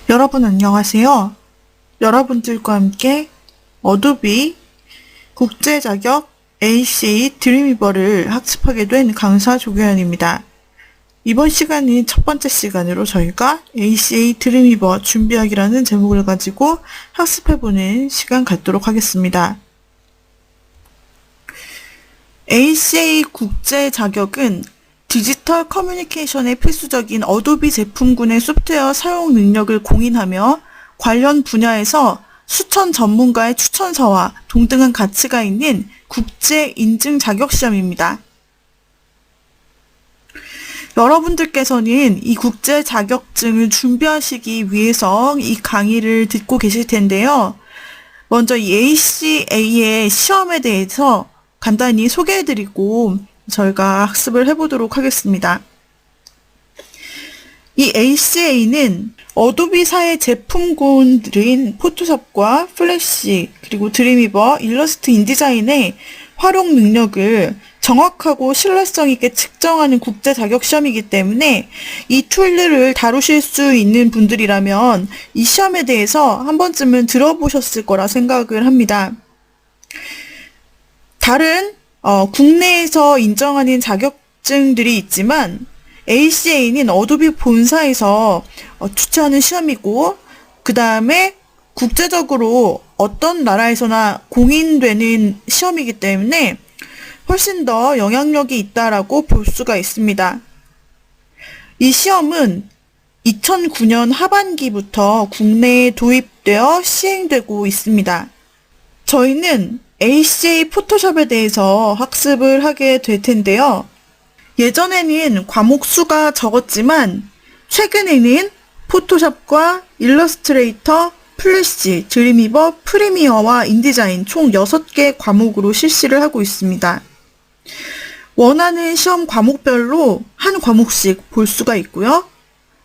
여러분 안녕하세요. 여러분들과 함께 어도비 국제 자격 ACA 드림위버를 학습하게 된 강사 조교현입니다. 이번 시간은 첫 번째 시간으로 저희가 ACA 드림위버 준비하기라는 제목을 가지고 학습해보는 시간 갖도록 하겠습니다. ACA 국제 자격은 디지털 커뮤니케이션에 필수적인 어도비 제품군의 소프트웨어 사용 능력을 공인하며 관련 분야에서 수천 전문가의 추천서와 동등한 가치가 있는 국제 인증 자격 시험입니다. 여러분들께서는 이 국제 자격증을 준비하시기 위해서 이 강의를 듣고 계실 텐데요. 먼저 이 ACA의 시험에 대해서 간단히 소개해드리고 저희가 학습을 해보도록 하겠습니다. 이 ACA는 어도비사의 제품군들인 포토샵과 플래시, 그리고 드림위버, 일러스트 인디자인의 활용 능력을 정확하고 신뢰성 있게 측정하는 국제 자격 시험이기 때문에 이 툴들을 다루실 수 있는 분들이라면 이 시험에 대해서 한 번쯤은 들어보셨을 거라 생각을 합니다. 다른 국내에서 인정하는 자격증들이 있지만 ACA는 어도비 본사에서 주최하는 시험이고, 그 다음에 국제적으로 어떤 나라에서나 공인되는 시험이기 때문에 훨씬 더 영향력이 있다라고 볼 수가 있습니다. 이 시험은 2009년 하반기부터 국내에 도입되어 시행되고 있습니다. 저희는 ACA 포토샵에 대해서 학습을 하게 될 텐데요. 예전에는 과목 수가 적었지만 최근에는 포토샵과 일러스트레이터, 플래시, 드림위버, 프리미어와 인디자인 총 6개 과목으로 실시를 하고 있습니다. 원하는 시험 과목별로 한 과목씩 볼 수가 있고요.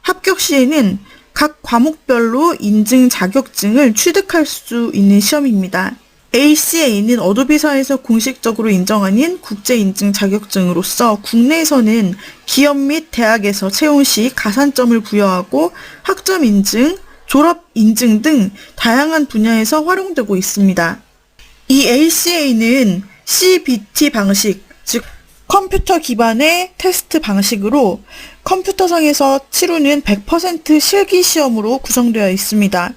합격 시에는 각 과목별로 인증 자격증을 취득할 수 있는 시험입니다. ACA는 어도비사에서 공식적으로 인정하는 국제인증 자격증으로서 국내에서는 기업 및 대학에서 채용 시 가산점을 부여하고 학점 인증, 졸업 인증 등 다양한 분야에서 활용되고 있습니다. 이 ACA는 CBT 방식, 즉 컴퓨터 기반의 테스트 방식으로 컴퓨터상에서 치르는 100% 실기 시험으로 구성되어 있습니다.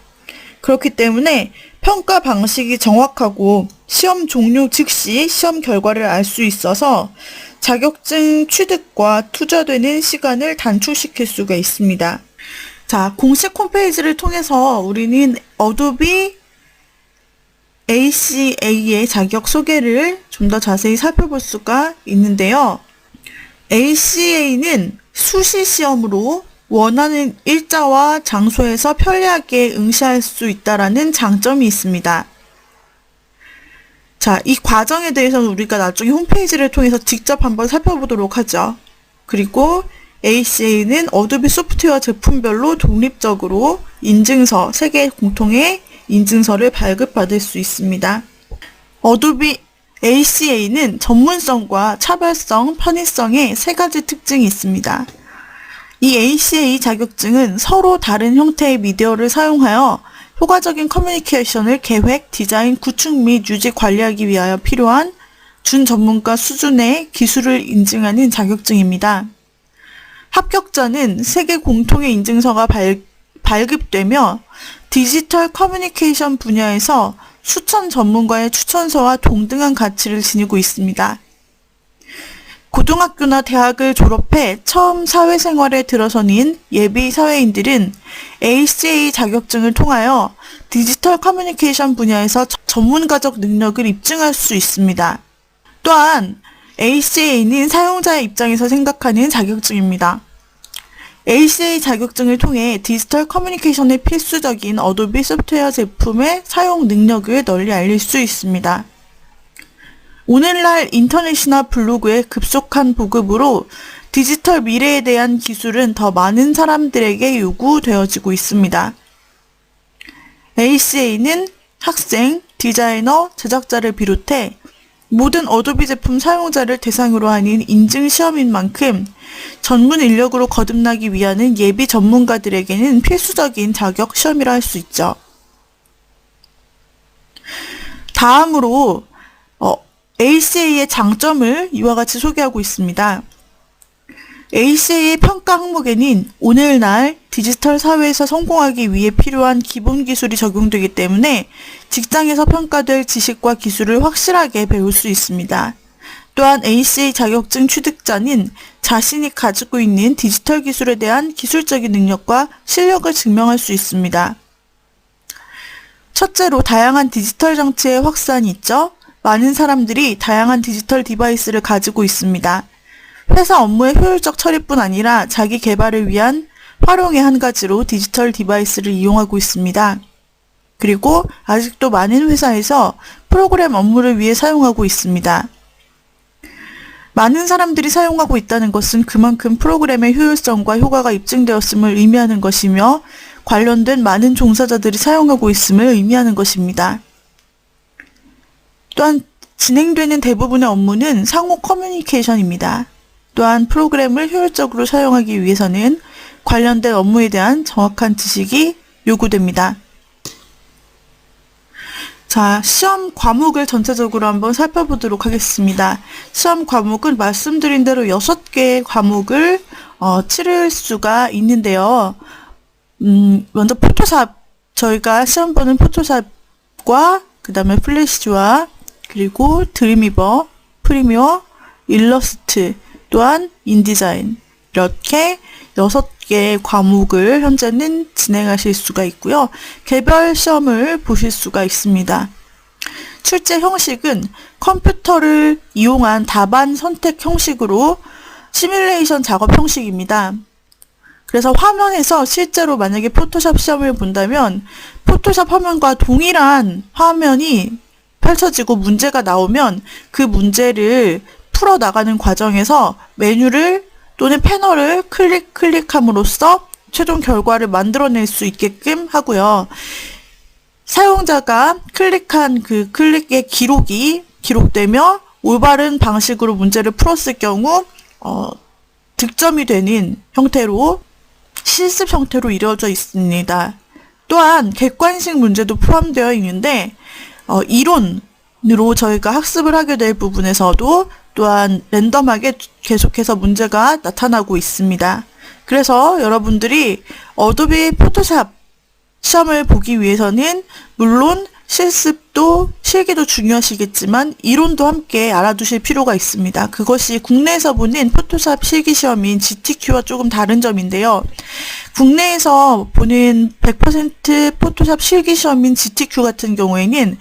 그렇기 때문에 평가 방식이 정확하고 시험 종료 즉시 시험 결과를 알 수 있어서 자격증 취득과 투자되는 시간을 단축시킬 수가 있습니다. 자, 공식 홈페이지를 통해서 우리는 어도비 ACA의 자격 소개를 좀 더 자세히 살펴볼 수가 있는데요. ACA는 수시 시험으로 원하는 일자와 장소에서 편리하게 응시할 수 있다라는 장점이 있습니다. 자, 이 과정에 대해서는 우리가 나중에 홈페이지를 통해서 직접 한번 살펴보도록 하죠. 그리고 ACA는 어도비 소프트웨어 제품별로 독립적으로 인증서, 세계 공통의 인증서를 발급받을 수 있습니다. 어도비 ACA는 전문성과 차별성, 편의성의 세 가지 특징이 있습니다. 이 ACA 자격증은 서로 다른 형태의 미디어를 사용하여 효과적인 커뮤니케이션을 계획, 디자인, 구축 및 유지 관리하기 위하여 필요한 준전문가 수준의 기술을 인증하는 자격증입니다. 합격자는 세계 공통의 인증서가 발급되며 디지털 커뮤니케이션 분야에서 수천 전문가의 추천서와 동등한 가치를 지니고 있습니다. 고등학교나 대학을 졸업해 처음 사회생활에 들어서는 예비 사회인들은 ACA 자격증을 통하여 디지털 커뮤니케이션 분야에서 전문가적 능력을 입증할 수 있습니다. 또한 ACA는 사용자의 입장에서 생각하는 자격증입니다. ACA 자격증을 통해 디지털 커뮤니케이션에 필수적인 어도비 소프트웨어 제품의 사용 능력을 널리 알릴 수 있습니다. 오늘날 인터넷이나 블로그의 급속한 보급으로 디지털 미래에 대한 기술은 더 많은 사람들에게 요구되어지고 있습니다. ACA는 학생, 디자이너, 제작자를 비롯해 모든 어도비 제품 사용자를 대상으로 하는 인증 시험인 만큼 전문 인력으로 거듭나기 위한 예비 전문가들에게는 필수적인 자격 시험이라 할 수 있죠. 다음으로 ACA의 장점을 이와 같이 소개하고 있습니다. ACA의 평가 항목에는 오늘날 디지털 사회에서 성공하기 위해 필요한 기본 기술이 적용되기 때문에 직장에서 평가될 지식과 기술을 확실하게 배울 수 있습니다. 또한 ACA 자격증 취득자는 자신이 가지고 있는 디지털 기술에 대한 기술적인 능력과 실력을 증명할 수 있습니다. 첫째로 다양한 디지털 장치의 확산이 있죠. 많은 사람들이 다양한 디지털 디바이스를 가지고 있습니다. 회사 업무의 효율적 처리뿐 아니라 자기 개발을 위한 활용의 한 가지로 디지털 디바이스를 이용하고 있습니다. 그리고 아직도 많은 회사에서 프로그램 업무를 위해 사용하고 있습니다. 많은 사람들이 사용하고 있다는 것은 그만큼 프로그램의 효율성과 효과가 입증되었음을 의미하는 것이며 관련된 많은 종사자들이 사용하고 있음을 의미하는 것입니다. 또한 진행되는 대부분의 업무는 상호 커뮤니케이션입니다. 또한 프로그램을 효율적으로 사용하기 위해서는 관련된 업무에 대한 정확한 지식이 요구됩니다. 자, 시험 과목을 전체적으로 한번 살펴보도록 하겠습니다. 시험 과목은 말씀드린 대로 6개의 과목을 치를 수가 있는데요. 먼저 포토샵, 저희가 시험 보는 포토샵과 그 다음에 플래시와 그리고 드림위버, 프리미어, 일러스트, 또한 인디자인, 이렇게 6개의 과목을 현재는 진행하실 수가 있고요. 개별 시험을 보실 수가 있습니다. 출제 형식은 컴퓨터를 이용한 답안 선택 형식으로 시뮬레이션 작업 형식입니다. 그래서 화면에서 실제로 만약에 포토샵 시험을 본다면 포토샵 화면과 동일한 화면이 펼쳐지고 문제가 나오면 그 문제를 풀어나가는 과정에서 메뉴를 또는 패널을 클릭함으로써 최종 결과를 만들어낼 수 있게끔 하고요. 사용자가 클릭한 그 클릭의 기록이 기록되며 올바른 방식으로 문제를 풀었을 경우 득점이 되는 형태로 실습 형태로 이루어져 있습니다. 또한 객관식 문제도 포함되어 있는데 이론으로 저희가 학습을 하게 될 부분에서도 또한 랜덤하게 계속해서 문제가 나타나고 있습니다. 그래서 여러분들이 어도비 포토샵 시험을 보기 위해서는 물론 실습도 실기도 중요하시겠지만 이론도 함께 알아두실 필요가 있습니다. 그것이 국내에서 보는 포토샵 실기 시험인 GTQ와 조금 다른 점인데요. 국내에서 보는 100% 포토샵 실기 시험인 GTQ 같은 경우에는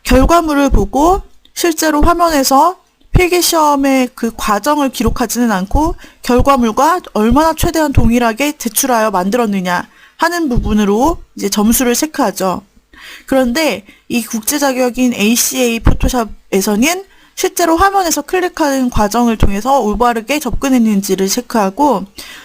결과물을 보고 실제로 화면에서 필기시험의 그 과정을 기록하지는 않고 결과물과 얼마나 최대한 동일하게 제출하여 만들었느냐 하는 부분으로 이제 점수를 체크하죠. 그런데 이 국제 자격인 ACA 포토샵에서는 실제로 화면에서 클릭하는 과정을 통해서 올바르게 접근했는지를 체크하고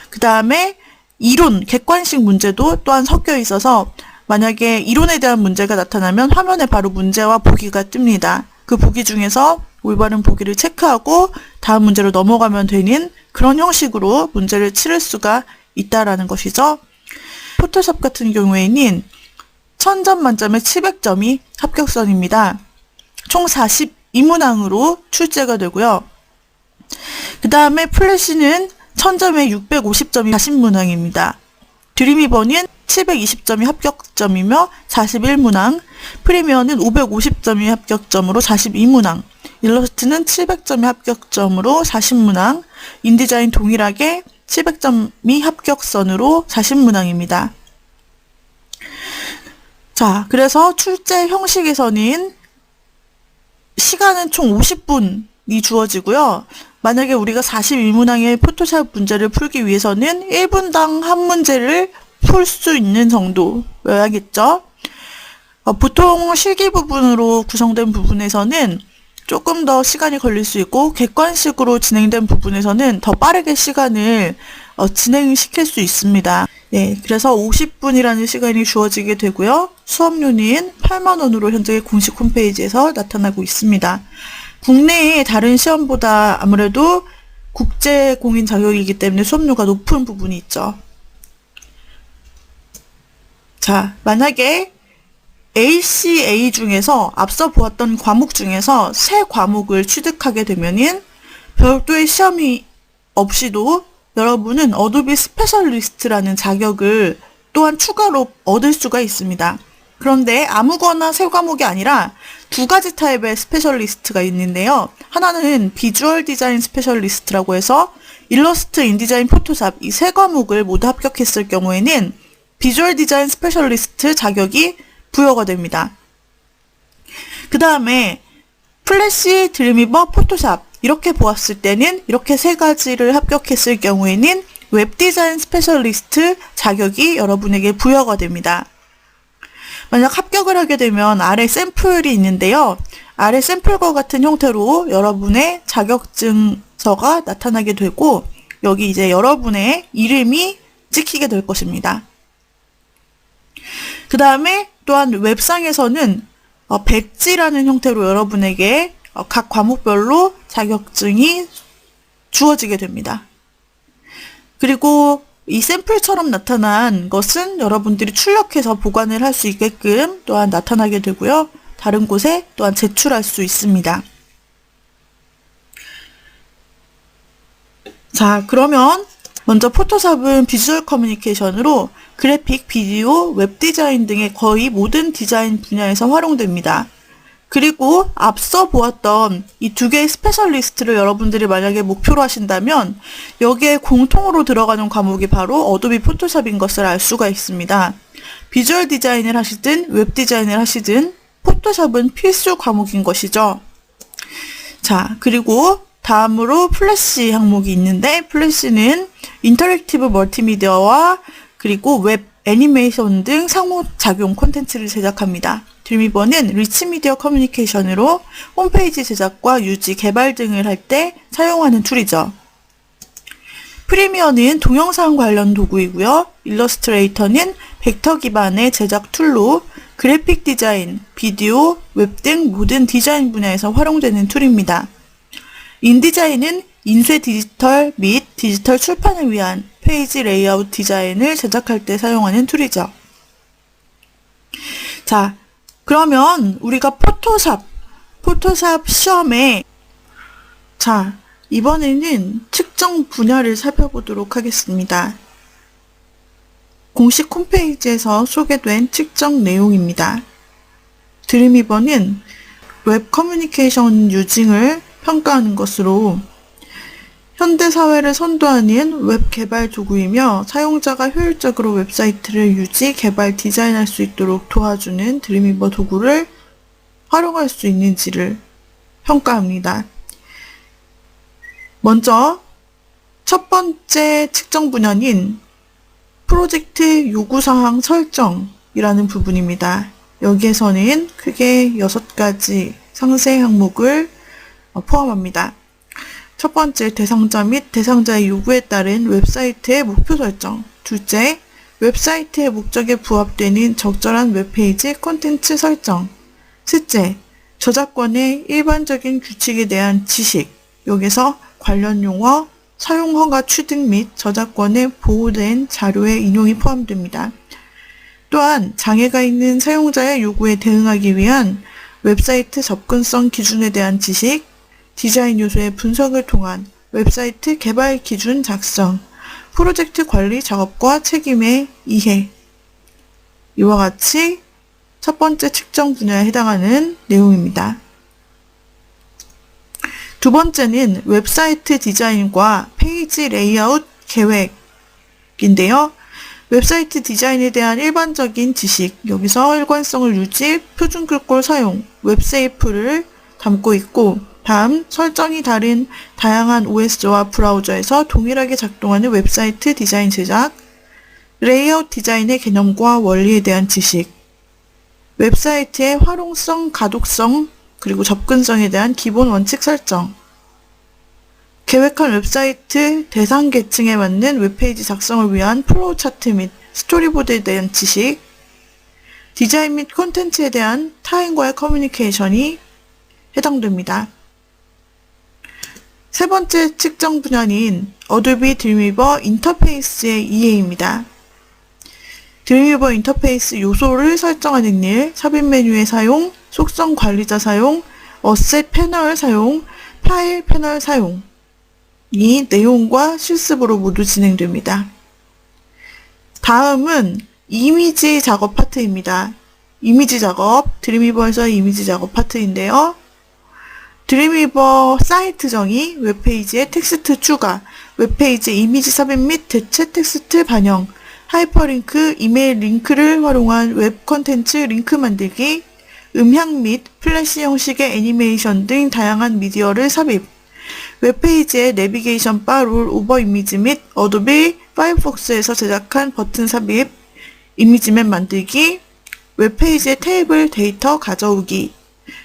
그 다음에 이론, 객관식 문제도 또한 섞여 있어서 만약에 이론에 대한 문제가 나타나면 화면에 바로 문제와 보기가 뜹니다. 그 보기 중에서 올바른 보기를 체크하고 다음 문제로 넘어가면 되는 그런 형식으로 문제를 치를 수가 있다라는 것이죠. 포토샵 같은 경우에는 1000점 만점에 700점이 합격선입니다. 총 42문항으로 출제가 되고요. 그 다음에 플래시는 1000점에 650점이 40문항입니다. 드림위버는 720점이 합격점이며 41문항, 프리미어는 550점이 합격점으로 42문항, 일러스트는 700점이 합격점으로 40문항, 인디자인 동일하게 700점이 합격선으로 40문항입니다. 자, 그래서 출제 형식에서는 시간은 총 50분이 주어지고요. 만약에 우리가 42문항의 포토샵 문제를 풀기 위해서는 1분당 한 문제를 풀 수 있는 정도여야겠죠. 보통 실기 부분으로 구성된 부분에서는 조금 더 시간이 걸릴 수 있고 객관식으로 진행된 부분에서는 더 빠르게 시간을 진행시킬 수 있습니다. 네, 그래서 50분이라는 시간이 주어지게 되고요. 수업료는 8만 원으로 현재 공식 홈페이지에서 나타나고 있습니다. 국내의 다른 시험보다 아무래도 국제 공인 자격이기 때문에 수업료가 높은 부분이 있죠. 자, 만약에 ACA 중에서 앞서 보았던 과목 중에서 세 과목을 취득하게 되면은 별도의 시험이 없이도 여러분은 어도비 스페셜리스트라는 자격을 또한 추가로 얻을 수가 있습니다. 그런데 아무거나 세 과목이 아니라 두 가지 타입의 스페셜리스트가 있는데요. 하나는 비주얼 디자인 스페셜리스트라고 해서 일러스트, 인디자인, 포토샵 이 세 과목을 모두 합격했을 경우에는 비주얼 디자인 스페셜리스트 자격이 부여가 됩니다. 그 다음에 플래시, 드림위버, 포토샵 이렇게 보았을 때는 이렇게 세 가지를 합격했을 경우에는 웹 디자인 스페셜리스트 자격이 여러분에게 부여가 됩니다. 만약 합격을 하게 되면 아래 샘플이 있는데요. 아래 샘플과 같은 형태로 여러분의 자격증서가 나타나게 되고 여기 이제 여러분의 이름이 찍히게 될 것입니다. 그 다음에 또한 웹상에서는 백지라는 형태로 여러분에게 각 과목별로 자격증이 주어지게 됩니다. 그리고 이 샘플처럼 나타난 것은 여러분들이 출력해서 보관을 할 수 있게끔 또한 나타나게 되고요. 다른 곳에 또한 제출할 수 있습니다. 자, 그러면 먼저 포토샵은 비주얼 커뮤니케이션으로 그래픽, 비디오, 웹 디자인 등의 거의 모든 디자인 분야에서 활용됩니다. 그리고 앞서 보았던 이 두 개의 스페셜리스트를 여러분들이 만약에 목표로 하신다면 여기에 공통으로 들어가는 과목이 바로 어도비 포토샵인 것을 알 수가 있습니다. 비주얼 디자인을 하시든 웹 디자인을 하시든 포토샵은 필수 과목인 것이죠. 자, 그리고 다음으로 플래시 항목이 있는데 플래시는 인터랙티브 멀티미디어와 그리고 웹, 애니메이션 등 상호작용 콘텐츠를 제작합니다. 드림위버는 리치미디어 커뮤니케이션으로 홈페이지 제작과 유지, 개발 등을 할 때 사용하는 툴이죠. 프리미어는 동영상 관련 도구이고요. 일러스트레이터는 벡터 기반의 제작 툴로 그래픽 디자인, 비디오, 웹 등 모든 디자인 분야에서 활용되는 툴입니다. 인디자인은 인쇄 디지털 및 디지털 출판을 위한 페이지 레이아웃 디자인을 제작할 때 사용하는 툴이죠. 자, 그러면 우리가 포토샵 시험에 자, 이번에는 측정 분야를 살펴보도록 하겠습니다. 공식 홈페이지에서 소개된 측정 내용입니다. 드림위버는 웹 커뮤니케이션 유징을 평가하는 것으로 현대사회를 선도하는 웹 개발 도구이며 사용자가 효율적으로 웹사이트를 유지, 개발, 디자인할 수 있도록 도와주는 드림위버 도구를 활용할 수 있는지를 평가합니다. 먼저 첫 번째 측정 분야인 프로젝트 요구사항 설정이라는 부분입니다. 여기에서는 크게 6가지 상세 항목을 포함합니다. 첫 번째, 대상자 및 대상자의 요구에 따른 웹사이트의 목표 설정. 둘째, 웹사이트의 목적에 부합되는 적절한 웹페이지 콘텐츠 설정. 셋째, 저작권의 일반적인 규칙에 대한 지식. 여기서 관련 용어, 사용 허가 취득 및 저작권에 보호된 자료의 인용이 포함됩니다. 또한 장애가 있는 사용자의 요구에 대응하기 위한 웹사이트 접근성 기준에 대한 지식, 디자인 요소의 분석을 통한 웹사이트 개발 기준 작성, 프로젝트 관리 작업과 책임의 이해. 이와 같이 첫 번째 측정 분야에 해당하는 내용입니다. 두 번째는 웹사이트 디자인과 페이지 레이아웃 계획인데요. 웹사이트 디자인에 대한 일반적인 지식, 여기서 일관성을 유지, 표준 글꼴 사용, 웹세이프를 담고 있고, 다음 설정이 다른 다양한 OS와 브라우저에서 동일하게 작동하는 웹사이트 디자인 제작, 레이아웃 디자인의 개념과 원리에 대한 지식, 웹사이트의 활용성, 가독성, 그리고 접근성에 대한 기본 원칙 설정, 계획한 웹사이트 대상 계층에 맞는 웹페이지 작성을 위한 플로우 차트 및 스토리보드에 대한 지식, 디자인 및 콘텐츠에 대한 타인과의 커뮤니케이션이 해당됩니다. 세 번째 측정 분야인 어도비 드림위버 인터페이스의 이해입니다. 드림위버 인터페이스 요소를 설정하는 일, 삽입 메뉴의 사용, 속성 관리자 사용, 어셋 패널 사용, 파일 패널 사용. 이 내용과 실습으로 모두 진행됩니다. 다음은 이미지 작업 파트입니다. 이미지 작업, 드림위버에서의 이미지 작업 파트인데요. 드림위버 사이트 정의, 웹페이지에 텍스트 추가, 웹페이지 이미지 삽입 및 대체 텍스트 반영, 하이퍼링크, 이메일 링크를 활용한 웹 콘텐츠 링크 만들기, 음향 및 플래시 형식의 애니메이션 등 다양한 미디어를 삽입, 웹페이지의 내비게이션 바 롤 오버 이미지 및 어도비 파이어폭스에서 제작한 버튼 삽입, 이미지맵 만들기, 웹페이지의 테이블 데이터 가져오기,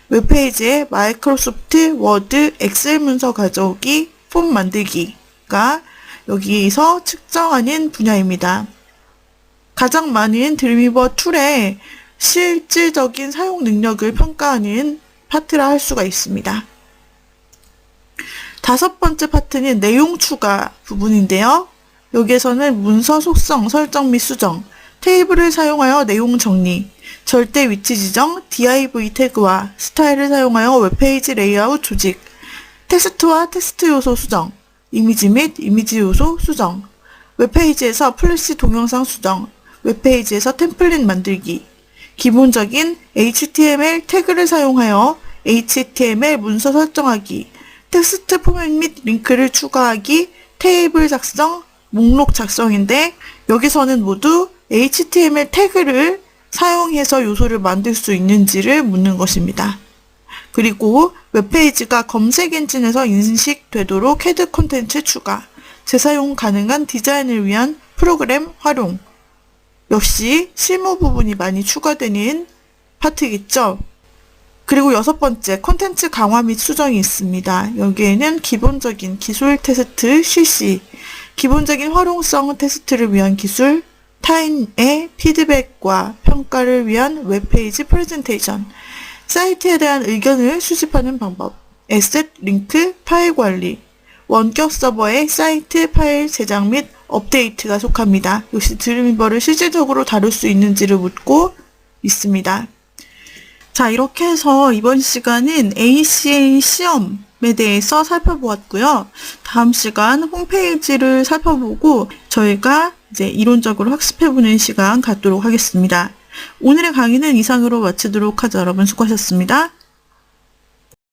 웹페이지에 마이크로소프트 워드, 엑셀 문서 가져오기, 폼 만들기가 여기서 측정하는 분야입니다. 가장 많은 드림위버 툴의 실질적인 사용 능력을 평가하는 파트라 할 수가 있습니다. 다섯 번째 파트는 내용 추가 부분인데요. 여기에서는 문서 속성, 설정 및 수정, 테이블을 사용하여 내용 정리, 절대 위치 지정, div 태그와 스타일을 사용하여 웹페이지 레이아웃 조직, 텍스트와 텍스트 요소 수정, 이미지 및 이미지 요소 수정, 웹페이지에서 플래시 동영상 수정, 웹페이지에서 템플릿 만들기, 기본적인 HTML 태그를 사용하여 HTML 문서 설정하기, 텍스트 포맷 및 링크를 추가하기, 테이블 작성, 목록 작성인데 여기서는 모두 HTML 태그를 사용해서 요소를 만들 수 있는지를 묻는 것입니다. 그리고 웹페이지가 검색 엔진에서 인식되도록 헤드 콘텐츠 추가, 재사용 가능한 디자인을 위한 프로그램 활용. 역시 실무 부분이 많이 추가되는 파트겠죠. 그리고 여섯 번째, 콘텐츠 강화 및 수정이 있습니다. 여기에는 기본적인 기술 테스트 실시, 기본적인 활용성 테스트를 위한 기술, 타인의 피드백과 평가를 위한 웹페이지 프레젠테이션, 사이트에 대한 의견을 수집하는 방법, 에셋, 링크, 파일 관리, 원격 서버의 사이트 파일 제작 및 업데이트가 속합니다. 역시 드림위버를 실질적으로 다룰 수 있는지를 묻고 있습니다. 자, 이렇게 해서 이번 시간은 ACA 시험에 대해서 살펴보았고요. 다음 시간 홈페이지를 살펴보고 저희가 이제 이론적으로 학습해보는 시간 갖도록 하겠습니다. 오늘의 강의는 이상으로 마치도록 하죠. 여러분 수고하셨습니다.